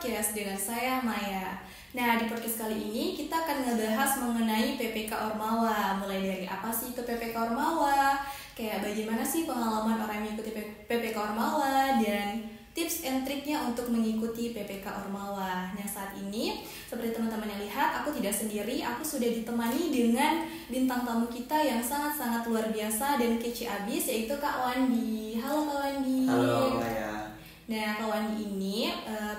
Podcast dengan saya Maya. Nah, di podcast kali ini kita akan ngebahas mengenai PPK Ormawa. Mulai dari apa sih itu PPK Ormawa, kayak bagaimana sih pengalaman orang yang mengikuti PPK Ormawa, dan tips and triknya untuk mengikuti PPK Ormawa. Nah, saat ini seperti teman-teman yang lihat, aku tidak sendiri, aku sudah ditemani dengan bintang tamu kita yang sangat-sangat luar biasa dan kece abis, yaitu Kak Wandi. Halo Kak Wandi. Halo Maya. Nah, Kak Wandi ini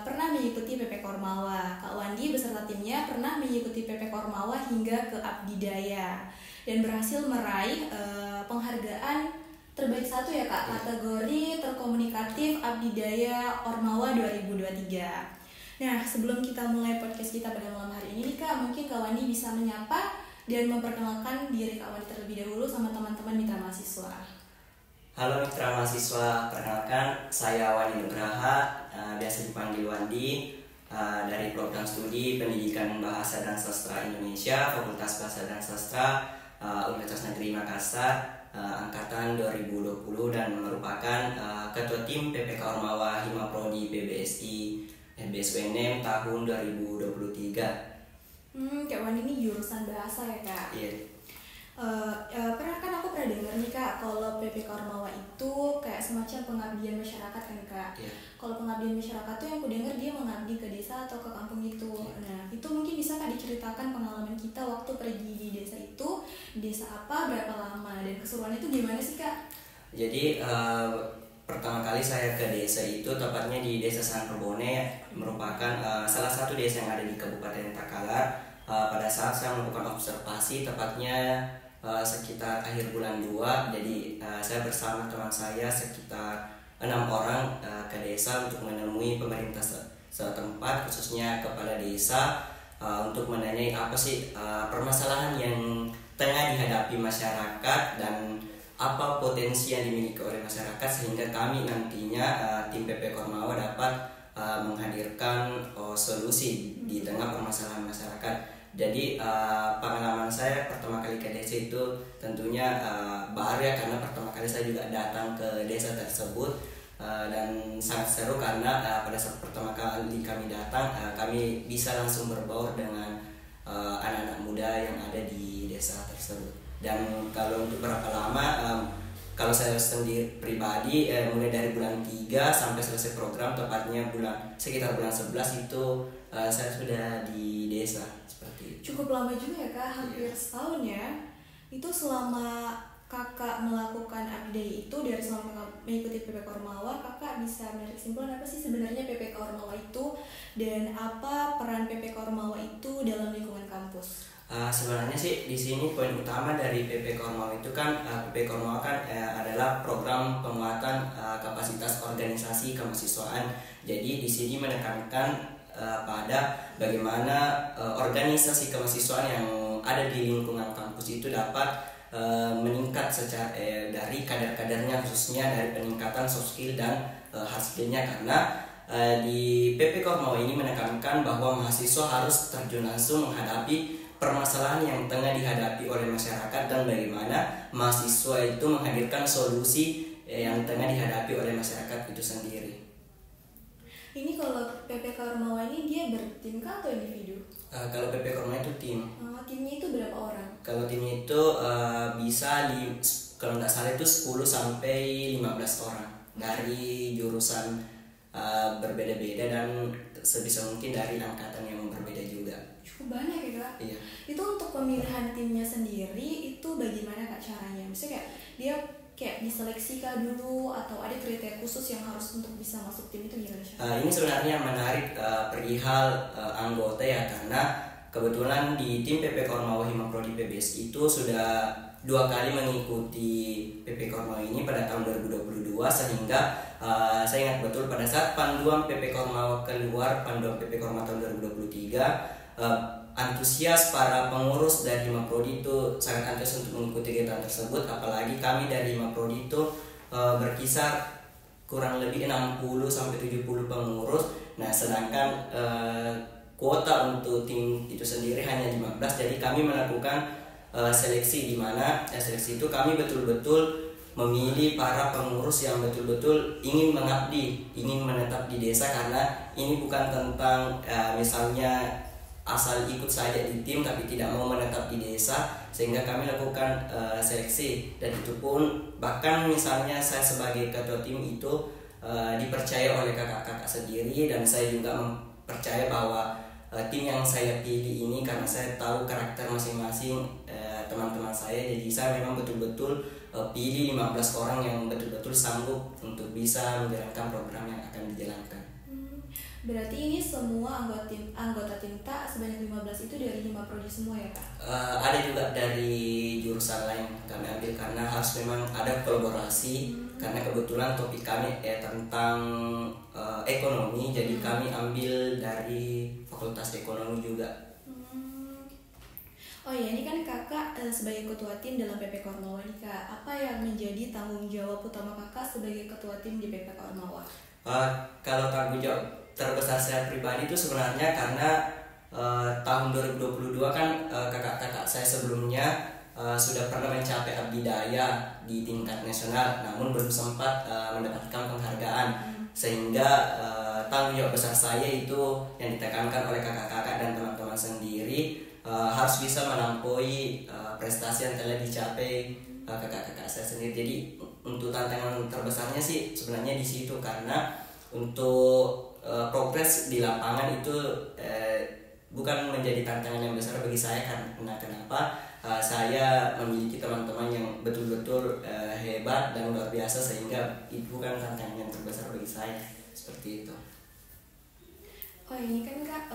pernah mengikuti PPK Ormawa. Kak Wandi beserta timnya pernah mengikuti PPK Ormawa hingga ke Abdidaya dan berhasil meraih penghargaan terbaik satu ya Kak, kategori terkomunikatif Abdidaya Ormawa 2023. Nah, sebelum kita mulai podcast kita pada malam hari ini nih Kak, mungkin Kak Wandi bisa menyapa dan memperkenalkan diri Kak Wandi terlebih dahulu sama teman-teman mitra mahasiswa. Halo mitra mahasiswa, perkenalkan saya Wandi Nugraha, biasa dipanggil Wandi, dari program studi Pendidikan Bahasa dan Sastra Indonesia, Fakultas Bahasa dan Sastra, Universitas Negeri Makassar, angkatan 2020, dan merupakan ketua tim PPK Ormawa Hima Prodi PBSI BSWNM tahun 2023. Kak Wandi ini jurusan bahasa ya Kak? Iya. Aku pernah dengar nih Kak, kalau PPK Ormawa itu kayak semacam pengabdian masyarakat kan Kak. Iya. Kalau pengabdian masyarakat tuh yang aku dengar dia mengabdi ke desa atau ke kampung itu. Nah, itu mungkin bisa Kak diceritakan pengalaman kita waktu pergi di desa itu, desa apa, berapa lama, dan keseruannya itu gimana sih Kak? Jadi pertama kali saya ke desa itu tepatnya di Desa Sangrebone, merupakan salah satu desa yang ada di Kabupaten Takalar. Pada saat saya melakukan observasi, tepatnya sekitar akhir bulan 2, jadi saya bersama teman saya sekitar 6 orang ke desa untuk menemui pemerintah setempat, khususnya kepala desa, untuk menanyai apa sih permasalahan yang tengah dihadapi masyarakat dan apa potensi yang dimiliki oleh masyarakat, sehingga kami nantinya tim PPK Ormawa dapat menghadirkan solusi di tengah permasalahan masyarakat. Jadi pengalaman saya pertama kali ke desa itu tentunya baru ya, karena pertama kali saya juga datang ke desa tersebut, dan sangat seru karena pada saat pertama kali kami datang, kami bisa langsung berbaur dengan anak-anak muda yang ada di desa tersebut. Dan kalau untuk berapa lama, kalau saya sendiri pribadi mulai dari bulan 3 sampai selesai program, tepatnya sekitar bulan 11 itu saya sudah di desa seperti itu. Cukup lama juga ya Kak, hampir setahun ya. Itu selama Kakak melakukan Abdidaya itu, dari selama Kakak mengikuti PPK Ormawa, Kakak bisa menarik kesimpulan apa sih sebenarnya PPK Ormawa itu, dan apa peran PPK Ormawa itu dalam lingkungan kampus? Sebenarnya sih di sini poin utama dari PPK Ormawa itu kan, PPK Ormawa kan adalah program penguatan kapasitas organisasi kemahasiswaan. Jadi di sini menekankan pada bagaimana organisasi kemahasiswaan yang ada di lingkungan kampus itu dapat meningkat secara dari kadar-kadarnya, khususnya dari peningkatan soft skill dan hard skillnya, karena di PPK Ormawa ini menekankan bahwa mahasiswa harus terjun langsung menghadapi permasalahan yang tengah dihadapi oleh masyarakat, dan bagaimana mahasiswa itu menghadirkan solusi yang tengah dihadapi oleh masyarakat itu sendiri. Ini kalau PPK Ormawa ini dia bertim kah atau individu? Kalau PPK Ormawa itu tim. Timnya itu berapa orang? Kalau tim itu bisa kalau nggak salah itu 10 sampai 15 orang dari jurusan berbeda-beda, dan sebisa mungkin dari angkatan yang berbeda juga. Cukup banyak ya Kak? Iya. Itu untuk pemilihan timnya sendiri itu bagaimana Kak caranya? Misalnya kayak dia kayak diseleksi kah dulu, atau ada kriteria khusus yang harus untuk bisa masuk tim itu gimana sih? Ini sebenarnya menarik perihal anggota ya, karena kebetulan di tim PPK Ormawa Hima Prodi PBSI itu sudah 2 kali mengikuti PPK Ormawa ini pada tahun 2022, sehingga saya ingat betul pada saat panduan PPK Ormawa keluar, panduan PPK Ormawa tahun 2023, antusias para pengurus dari Hima Prodi itu sangat antusias untuk mengikuti kegiatan tersebut. Apalagi kami dari Hima Prodi itu berkisar kurang lebih 60 sampai 70 pengurus. Nah, sedangkan kuota untuk tim itu sendiri hanya 15. Jadi kami melakukan seleksi, di mana seleksi itu kami betul-betul memilih para pengurus yang betul-betul ingin mengabdi, ingin menetap di desa, karena ini bukan tentang misalnya asal ikut saja di tim tapi tidak mau menetap di desa, sehingga kami lakukan seleksi. Dan itu pun bahkan misalnya saya sebagai ketua tim itu dipercaya oleh kakak-kakak sendiri, dan saya juga percaya bahwa tim yang saya pilih ini karena saya tahu karakter masing-masing teman-teman saya, jadi saya memang betul-betul pilih 15 orang yang betul-betul sanggup untuk bisa menjalankan program yang akan dijalankan. Berarti ini semua anggota tim tak sebanyak 15 itu dari 5 prodi semua ya Kak? Ada juga dari jurusan lain kami ambil karena harus memang ada kolaborasi, karena kebetulan topik kami tentang ekonomi, jadi kami ambil dari Fakultas Ekonomi juga. Oh ya, ini kan kakak sebagai ketua tim dalam PP Kormawa nih Kak, apa yang menjadi tanggung jawab utama kakak sebagai ketua tim di PP Kormawa? Kalau tanggung jawab terbesar saya pribadi itu sebenarnya karena tahun 2022 kan kakak-kakak saya sebelumnya sudah pernah mencapai abdi daya di tingkat nasional, namun belum sempat mendapatkan penghargaan, sehingga tanggung jawab besar saya itu yang ditekankan oleh kakak-kakak dan teman-teman sendiri, harus bisa melampaui prestasi yang telah dicapai kakak-kakak saya sendiri. Jadi untuk tantangan terbesarnya sih sebenarnya di situ, karena untuk progres di lapangan itu bukan menjadi tantangan yang besar bagi saya, karena kenapa saya memiliki teman-teman yang betul-betul hebat dan luar biasa, sehingga itu bukan tantangan yang terbesar bagi saya, seperti itu. Oh ini kan Kak,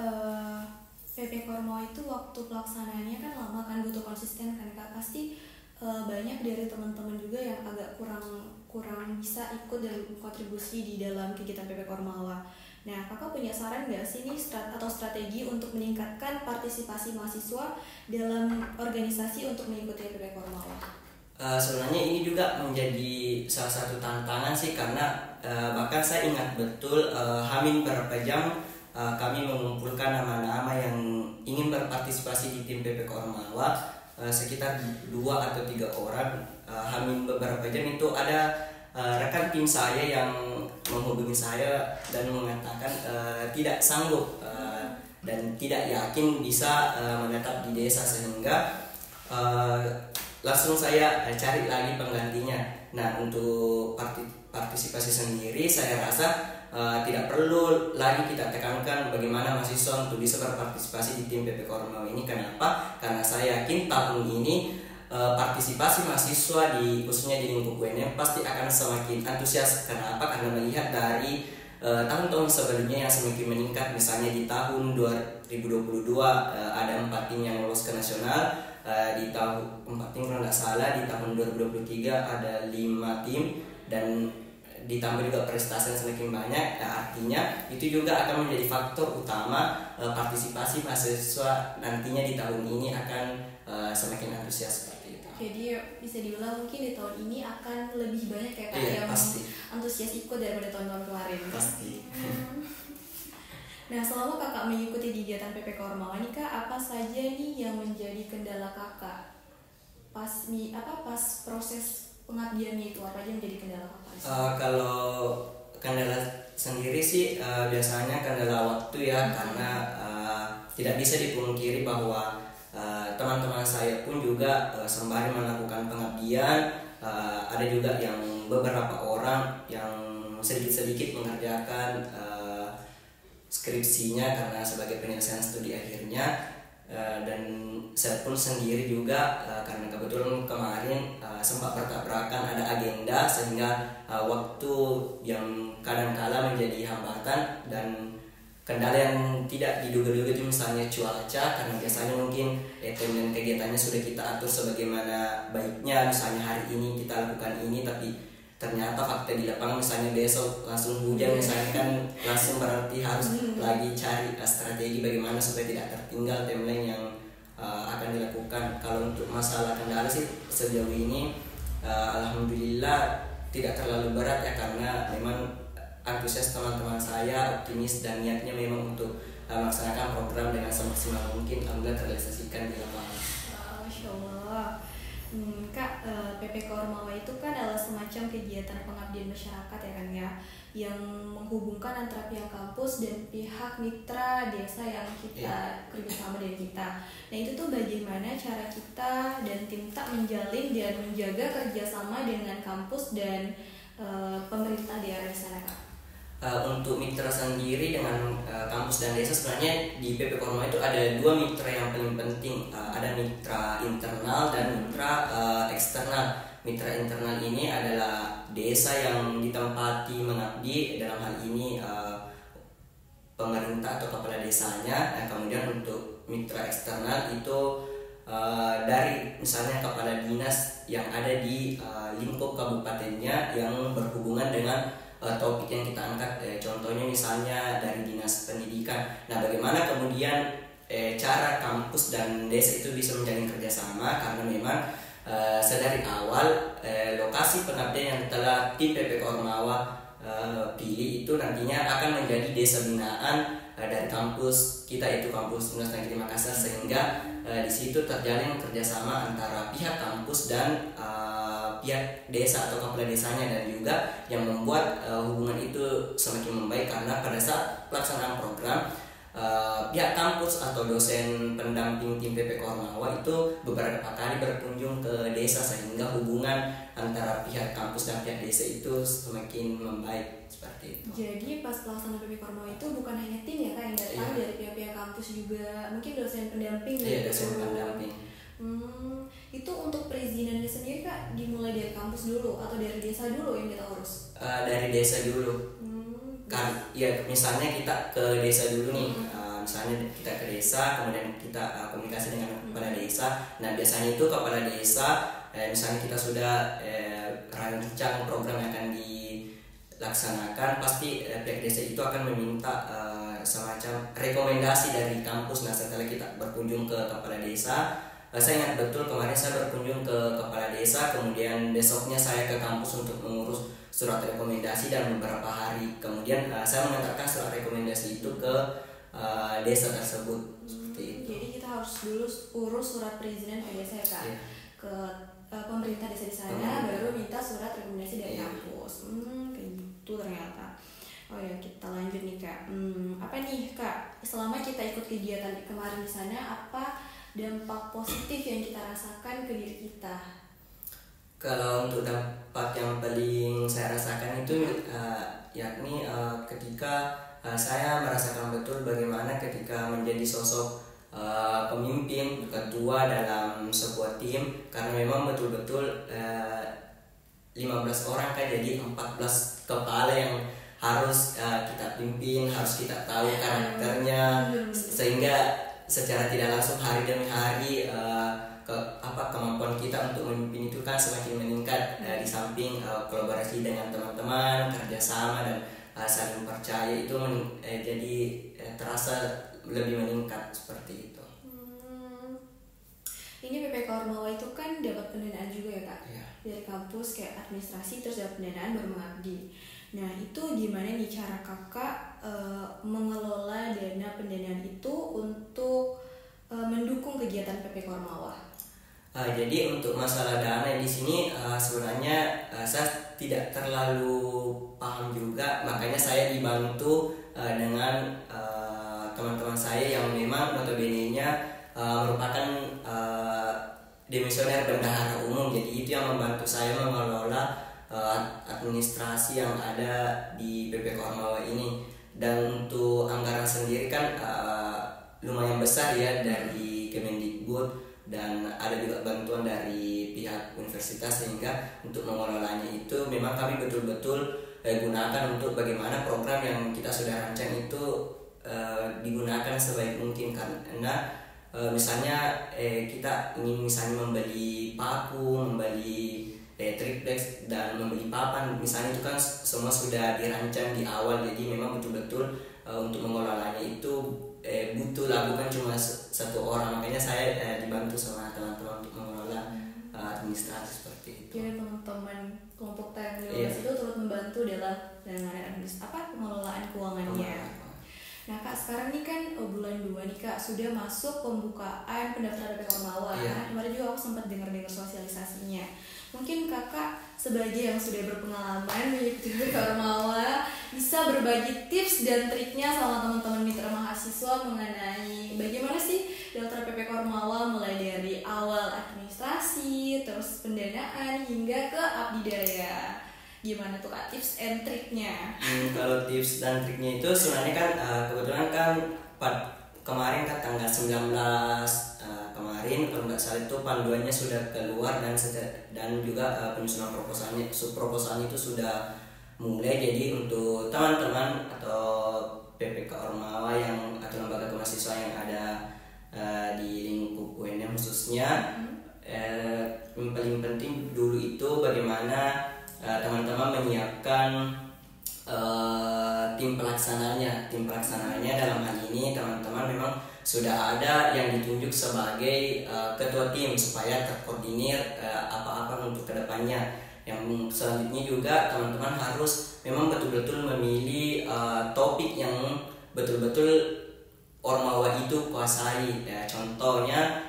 PP Kormawa itu waktu pelaksanaannya kan lama kan, butuh konsisten kan Kak, pasti banyak dari teman-teman juga yang agak kurang bisa ikut dan kontribusi di dalam kegiatan PP Kormawa. Nah, kakak punya saran nggak sih nih atau strategi untuk meningkatkan partisipasi mahasiswa dalam organisasi untuk mengikuti PP Kormawa? Sebenarnya ini juga menjadi salah satu tantangan sih, karena bahkan saya ingat betul hamin berapa jam kami mengumpulkan nama-nama yang ingin berpartisipasi di tim PP Kormawa, sekitar 2 atau 3 orang. Hamin beberapa jam itu ada rekan tim saya yang menghubungi saya dan mengatakan tidak sanggup dan tidak yakin bisa menetap di desa, sehingga langsung saya cari lagi penggantinya. Nah, untuk partisipasi sendiri saya rasa tidak perlu lagi kita tekankan bagaimana mahasiswa untuk bisa berpartisipasi di tim PP Kormawa ini. Kenapa? Karena saya yakin tahun ini partisipasi mahasiswa khususnya di lingkup UNM pasti akan semakin antusias. Kenapa? Karena melihat dari tahun-tahun sebelumnya yang semakin meningkat. Misalnya di tahun 2022 ada 4 tim yang lolos ke nasional, di tahun 4 tim kalau tidak salah, di tahun 2023 ada 5 tim, dan ditambah juga prestasi yang semakin banyak. Nah, artinya itu juga akan menjadi faktor utama partisipasi mahasiswa nantinya di tahun ini akan semakin antusias seperti itu. Jadi bisa dibilang mungkin di tahun ini akan lebih banyak ya Kak yang pasti antusias ikut daripada tahun-tahun kemarin. Pasti. Nah, selama kakak mengikuti kegiatan PP Kormawa ini Kak, apa saja nih yang menjadi kendala kakak pas proses pengabdiannya itu, apa aja yang menjadi kendala kakak? Kalau kendala sendiri sih biasanya kendala waktu ya, karena tidak bisa dipungkiri bahwa teman-teman saya pun juga sembari melakukan pengabdian, ada juga yang beberapa orang yang sedikit-sedikit mengerjakan skripsinya karena sebagai penyelesaian studi akhirnya, dan saya pun sendiri juga karena kebetulan kemarin sempat bertabrakan ada agenda, sehingga waktu yang kadang-kala menjadi hambatan. Dan kendala yang tidak diduga-duga itu misalnya cuaca, karena biasanya mungkin timeline kegiatannya sudah kita atur sebagaimana baiknya, misalnya hari ini kita lakukan ini, tapi ternyata fakta di lapangan misalnya besok langsung hujan misalnya, kan langsung berarti harus lagi cari strategi bagaimana supaya tidak tertinggal timeline yang akan dilakukan. Kalau untuk masalah kendala sih sejauh ini alhamdulillah tidak terlalu berat ya, karena memang antusias teman-teman saya, optimis, dan niatnya memang untuk melaksanakan program dengan semaksimal mungkin, alhamdulillah terrealisasikan di lapangan. Masya Allah. Kak, PPK Ormawa itu kan adalah semacam kegiatan pengabdian masyarakat ya kan ya, yang menghubungkan antara pihak kampus dan pihak mitra desa yang kita kerjasama dengan kita. Nah itu tuh bagaimana cara kita dan tim tak menjalin dan menjaga kerjasama dengan kampus dan pemerintah di area sana, Kak? Untuk mitra sendiri dengan kampus dan desa, sebenarnya di PP Korma itu ada dua mitra yang paling penting. Ada mitra internal dan mitra eksternal. Mitra internal ini adalah desa yang ditempati mengabdi, dalam hal ini pemerintah atau kepala desanya. Nah, kemudian untuk mitra eksternal itu dari misalnya kepala dinas yang ada di lingkup kabupatennya yang berhubungan dengan topik yang kita angkat, contohnya misalnya dari dinas pendidikan. Nah, bagaimana kemudian cara kampus dan desa itu bisa menjalin kerjasama, karena memang sedari awal lokasi pengabdian yang telah tim PPK Ormawa pilih itu nantinya akan menjadi desa binaan dari kampus kita, itu kampus Universitas Negeri Makassar, sehingga di situ terjalin kerjasama antara pihak kampus dan pihak desa atau kepala desanya, dan juga yang membuat hubungan itu semakin membaik karena pada saat pelaksanaan program pihak kampus atau dosen pendamping tim PPK Ormawa itu beberapa kali berkunjung ke desa, sehingga hubungan antara pihak kampus dan pihak desa itu semakin membaik seperti itu. Jadi pas pelaksanaan PPK Ormawa itu bukan hanya tim ya Kak yang datang, dari pihak-pihak kampus juga, mungkin dosen pendamping. Iya, dosen pendamping. Itu untuk perizinannya sendiri Kak dimulai dari kampus dulu atau dari desa dulu yang kita urus? Dari desa dulu. Kan ya, misalnya kita ke desa dulu nih, misalnya kita ke desa, kemudian kita komunikasi dengan kepala desa. Nah, biasanya itu kepala desa misalnya kita sudah rancang program yang akan dilaksanakan, pasti pihak desa itu akan meminta semacam rekomendasi dari kampus. Nah, setelah kita berkunjung ke kepala desa, saya ingat betul kemarin saya berkunjung ke kepala desa, kemudian besoknya saya ke kampus untuk mengurus surat rekomendasi, dan beberapa hari kemudian saya mengantarkan surat rekomendasi itu ke desa tersebut. Seperti itu. Jadi kita harus dulu urus surat perizinan ke desa ya Kak, ke pemerintah desa di sana, baru minta surat rekomendasi dari kampus. Kayak gitu ternyata. Oh ya, kita lanjut nih Kak. Apa nih Kak, selama kita ikut kegiatan kemarin di sana, apa dampak positif yang kita rasakan ke diri kita? Kalau untuk dampak yang paling saya rasakan itu yakni ketika saya merasakan betul bagaimana ketika menjadi sosok pemimpin, ketua dalam sebuah tim, karena memang betul-betul 15 orang kan, jadi 14 kepala yang harus kita pimpin, harus kita tahu karakternya, sehingga secara tidak langsung hari demi hari kemampuan kita untuk memimpin itu kan semakin meningkat, di samping kolaborasi dengan teman-teman, kerjasama dan saling percaya itu jadi terasa lebih meningkat seperti itu. Ini PPK Ormawa itu kan dapat pendanaan juga ya Kak, dari kampus kayak administrasi, terus dapat pendanaan baru mengabdi. Nah itu gimana nih cara kakak mengelola dana pendanaan itu untuk mendukung kegiatan PPK Ormawa? Jadi untuk masalah dana di sini sebenarnya saya tidak terlalu paham juga, makanya saya dibantu dengan teman-teman saya yang memang notabene-nya merupakan demisioner bendahara umum. Jadi itu yang membantu saya mengelola administrasi yang ada di PPK Ormawa ini. Dan untuk anggaran sendiri kan lumayan besar ya dari Kemendikbud, dan ada juga bantuan dari pihak universitas, sehingga untuk mengelolanya itu memang kami betul-betul gunakan untuk bagaimana program yang kita sudah rancang itu digunakan sebaik mungkin. Karena misalnya kita ingin misalnya membeli paku, membeli triplex dan membeli papan, misalnya itu kan semua sudah dirancang di awal, jadi memang betul-betul untuk mengelolanya itu butuh lah, bukan cuma satu orang. Makanya saya dibantu sama teman-teman untuk mengelola administrasi seperti itu. Jadi teman-teman kelompok TM15 itu turut membantu dalam pengelolaan keuangannya. Nah Kak, sekarang nih kan bulan bulan 2 nih Kak, sudah masuk pembukaan pendaftaran PPK Ormawa. Kemarin juga aku sempat dengar-dengar sosialisasinya. Mungkin Kakak sebagai yang sudah berpengalaman mengikuti PPK Ormawa bisa berbagi tips dan triknya sama teman-teman mitra mahasiswa mengenai bagaimana sih daftar PPK Ormawa, mulai dari awal administrasi, terus pendanaan hingga ke abdidaya. Gimana tuh Kak tips and triknya? Kalau tips dan triknya itu sebenarnya kan kebetulan kan kemarin kan tanggal 19 kemarin kalau nggak salah itu panduannya sudah keluar dan juga penyusunan proposalnya itu sudah mulai. Jadi untuk teman-teman atau PPK Ormawa atau lembaga kemahasiswaan yang ada di lingkup UNM khususnya, yang paling penting dulu itu bagaimana teman-teman menyiapkan tim pelaksananya dalam hal ini teman-teman memang sudah ada yang ditunjuk sebagai ketua tim supaya terkoordinir apa-apa untuk kedepannya. Yang selanjutnya juga teman-teman harus memang betul-betul memilih topik yang betul-betul Ormawa itu kuasai. Contohnya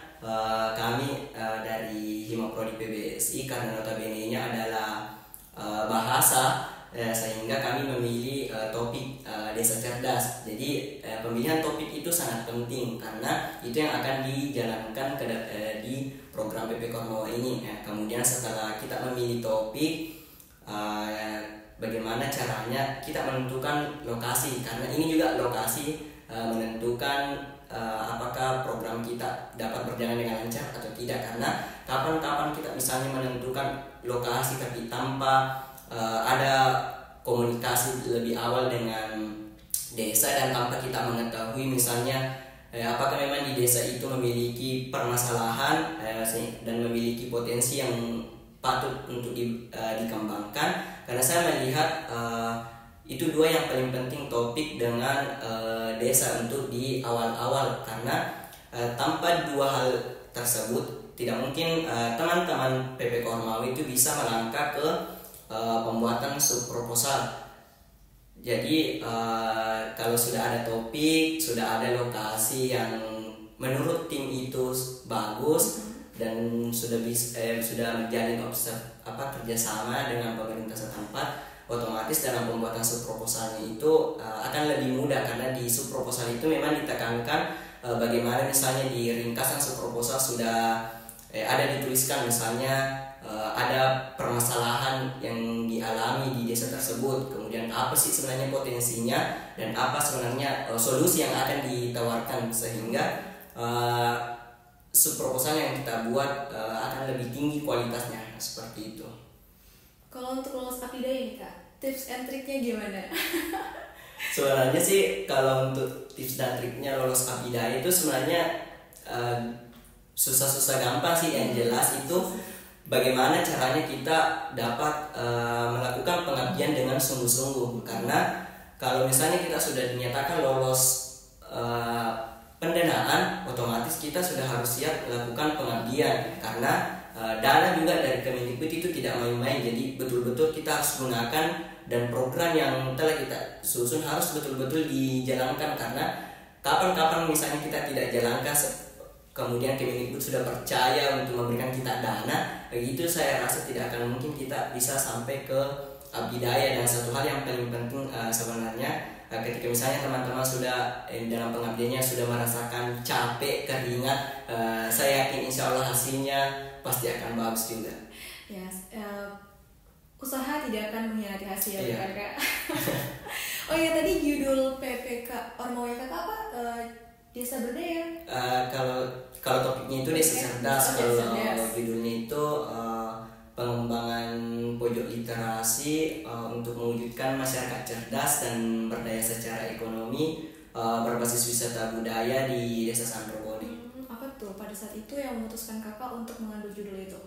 kami dari Himapro di PBSI karena notabene-nya adalah bahasa, sehingga kami memilih topik desa cerdas. Jadi pemilihan topik itu sangat penting karena itu yang akan dijalankan di program PPK Ormawa ini. Kemudian setelah kita memilih topik, bagaimana caranya kita menentukan lokasi, karena ini juga lokasi menentukan apakah program kita dapat berjalan dengan lancar atau tidak. Karena kapan-kapan kita misalnya menentukan lokasi tapi tanpa ada komunikasi lebih awal dengan desa dan tanpa kita mengetahui misalnya apakah memang di desa itu memiliki permasalahan dan memiliki potensi yang patut untuk dikembangkan. Karena saya melihat itu dua yang paling penting, topik dengan desa untuk di awal-awal, karena tanpa dua hal tersebut tidak mungkin teman-teman PPK Ormawa itu bisa melangkah ke pembuatan subproposal. Jadi kalau sudah ada topik, sudah ada lokasi yang menurut tim itu bagus dan sudah menjalin kerjasama dengan pemerintah setempat, otomatis dalam pembuatan subproposalnya itu akan lebih mudah, karena di subproposal itu memang ditekankan bagaimana misalnya di ringkasan subproposal sudah ada dituliskan misalnya ada permasalahan yang dialami di desa tersebut, kemudian apa sih sebenarnya potensinya dan apa sebenarnya solusi yang akan ditawarkan, sehingga subproposal yang kita buat akan lebih tinggi kualitasnya, seperti itu. Kalau untuk lolos abdidaya nih Kak, tips and triknya gimana? Sebenarnya sih kalau untuk tips dan triknya lolos abdidaya itu sebenarnya susah-susah gampang sih. Yang jelas itu bagaimana caranya kita dapat melakukan pengabdian dengan sungguh-sungguh. Karena kalau misalnya kita sudah dinyatakan lolos pendanaan, otomatis kita sudah harus siap melakukan pengabdian, karena dana juga dari Kemendikbud itu tidak main-main. Jadi betul-betul kita harus menggunakan, dan program yang telah kita susun harus betul-betul dijalankan. Karena kapan-kapan misalnya kita tidak jalankan, kemudian Kemendikbud sudah percaya untuk memberikan kita dana, begitu saya rasa tidak akan mungkin kita bisa sampai ke abdidaya. Dan satu hal yang paling penting sebenarnya, ketika misalnya teman-teman sudah dalam pengabdiannya sudah merasakan capek, keringat, saya yakin insya Allah hasilnya pasti akan bagus juga. Yes, usaha tidak akan mengkhianati hasil, iya. Kak. Oh ya, tadi judul PPK Ormawa Kakak apa? Desa Berdaya. Kalau topiknya itu desa cerdas, kalau judulnya itu pengembangan pojok literasi untuk mewujudkan masyarakat cerdas dan berdaya secara ekonomi berbasis wisata budaya di Desa Sandrobone. Apa tuh pada saat itu yang memutuskan Kakak untuk mengambil judul itu?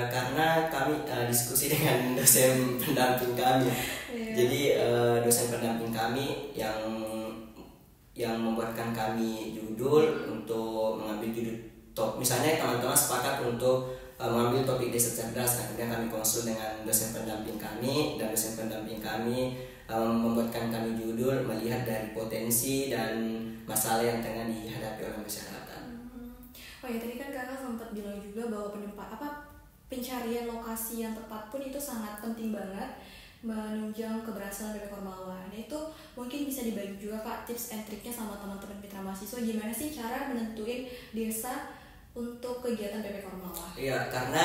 Karena kami diskusi dengan dosen pendamping kami. Jadi dosen pendamping kami yang membuatkan kami judul untuk mengambil judul top. Misalnya teman-teman sepakat untuk mengambil topik desa cerdas, kemudian kami konsul dengan dosen pendamping kami, dan dosen pendamping kami membuatkan kami judul melihat dari potensi dan masalah yang tengah dihadapi oleh masyarakat. Oh ya, tadi kan kakak sempat bilang juga bahwa pencarian lokasi yang tepat pun itu sangat penting banget menunjang keberhasilan PP Kormawa. Nah itu mungkin bisa dibagi juga Kak tips and triknya sama teman-teman mitra mahasiswa, gimana sih cara menentuin desa untuk kegiatan PP Kormawa? Iya, karena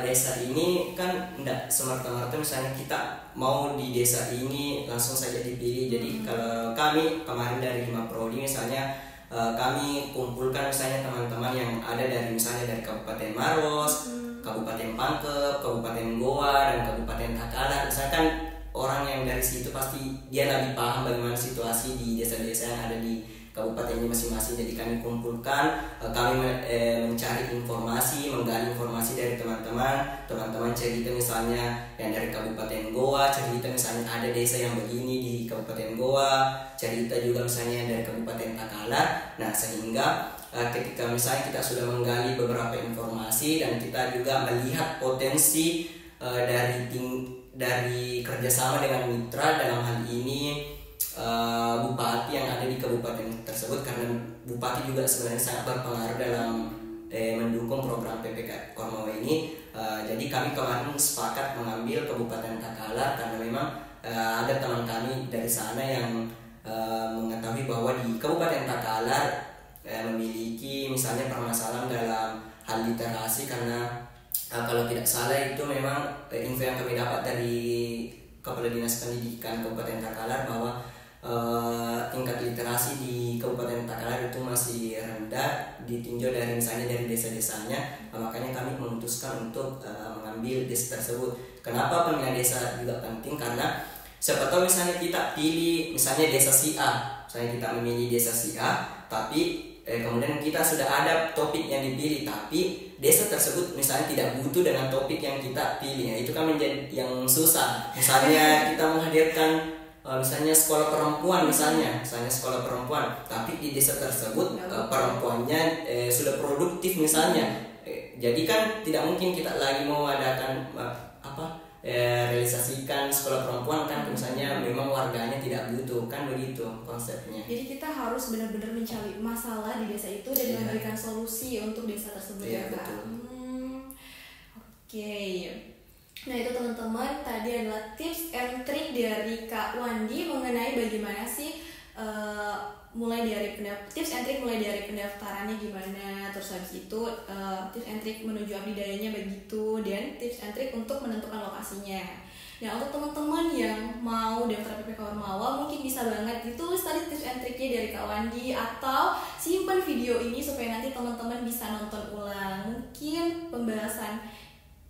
desa ini kan enggak semerta-merta misalnya kita mau di desa ini langsung saja dipilih. Jadi kalau kami kemarin dari 5 prodi misalnya kami kumpulkan misalnya teman-teman yang ada dari misalnya dari Kabupaten Maros, Kabupaten Pangkep, Kabupaten Goa, dan Kabupaten Takalar. Misalkan orang yang dari situ pasti dia lebih paham bagaimana situasi di desa-desa yang ada di kabupaten ini masing-masing. Jadi kami kumpulkan, kami mencari informasi, menggali informasi dari teman-teman cerita misalnya yang dari Kabupaten Goa, cerita misalnya ada desa yang begini di Kabupaten Goa, cerita juga misalnya dari Kabupaten Takalar. Nah sehingga ketika misalnya kita sudah menggali beberapa informasi dan kita juga melihat potensi dari kerjasama dengan mitra, dalam hal ini bupati yang ada di kabupaten tersebut, karena bupati juga sebenarnya sangat berpengaruh dalam mendukung program PP Kormawa ini. Jadi kami kemarin sepakat mengambil Kabupaten Takalar karena memang ada teman kami dari sana yang mengetahui bahwa di Kabupaten Takalar memiliki misalnya permasalahan dalam hal literasi, karena kalau tidak salah itu memang info yang kami dapat dari Kepala Dinas Pendidikan Kabupaten Takalar bahwa tingkat literasi di Kabupaten Takalar itu masih rendah ditinjau dari misalnya dari desa-desanya. Makanya kami memutuskan untuk mengambil desa tersebut. Kenapa pemilihan desa juga penting? Karena siapa tahu misalnya kita pilih misalnya desa si A, misalnya kita memilih desa si A, tapi kemudian kita sudah ada topik yang dipilih, tapi desa tersebut misalnya tidak butuh dengan topik yang kita pilih. Nah, itu kan menjadi yang susah. Misalnya kita menghadirkan misalnya sekolah perempuan misalnya sekolah perempuan, tapi di desa tersebut perempuannya sudah produktif misalnya. Jadi kan tidak mungkin kita lagi mau adakan realisasikan sekolah perempuan kan misalnya memang warganya tidak butuh, kan begitu konsepnya. Jadi kita harus benar-benar mencari masalah di desa itu dan memberikan solusi untuk desa tersebut ya Kak. Oke. Nah itu teman-teman, tadi adalah tips and trick dari Kak Wandi mengenai bagaimana sih tips and trick mulai dari pendaftarannya gimana, terus habis itu tips and trick menuju abdidayanya begitu, dan tips and trick untuk menentukan lokasinya. Nah untuk teman-teman yang mau daftar PP Kormawa mungkin bisa banget ditulis tadi tips and tricknya dari Kak Wandi, atau simpan video ini supaya nanti teman-teman bisa nonton ulang. Mungkin pembahasan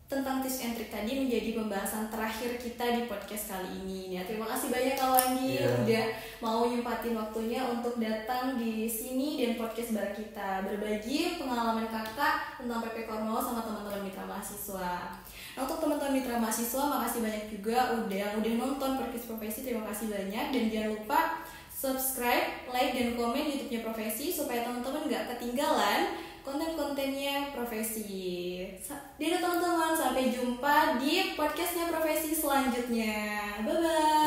tentang tips and trick tadi menjadi pembahasan terakhir kita di podcast kali ini. Ya, terima kasih banyak Kak Wandi udah mau nyempatin waktunya untuk datang di sini dan podcast bareng kita, berbagi pengalaman kakak tentang PP Kormawa sama teman-teman mitra mahasiswa. Nah, untuk teman-teman mitra mahasiswa, makasih banyak juga udah nonton podcast Profesi. Terima kasih banyak, dan jangan lupa subscribe, like, dan komen YouTube-nya Profesi supaya teman-teman gak ketinggalan konten-kontennya Profesi. Dadah teman-teman, sampai jumpa di podcastnya Profesi selanjutnya. Bye-bye.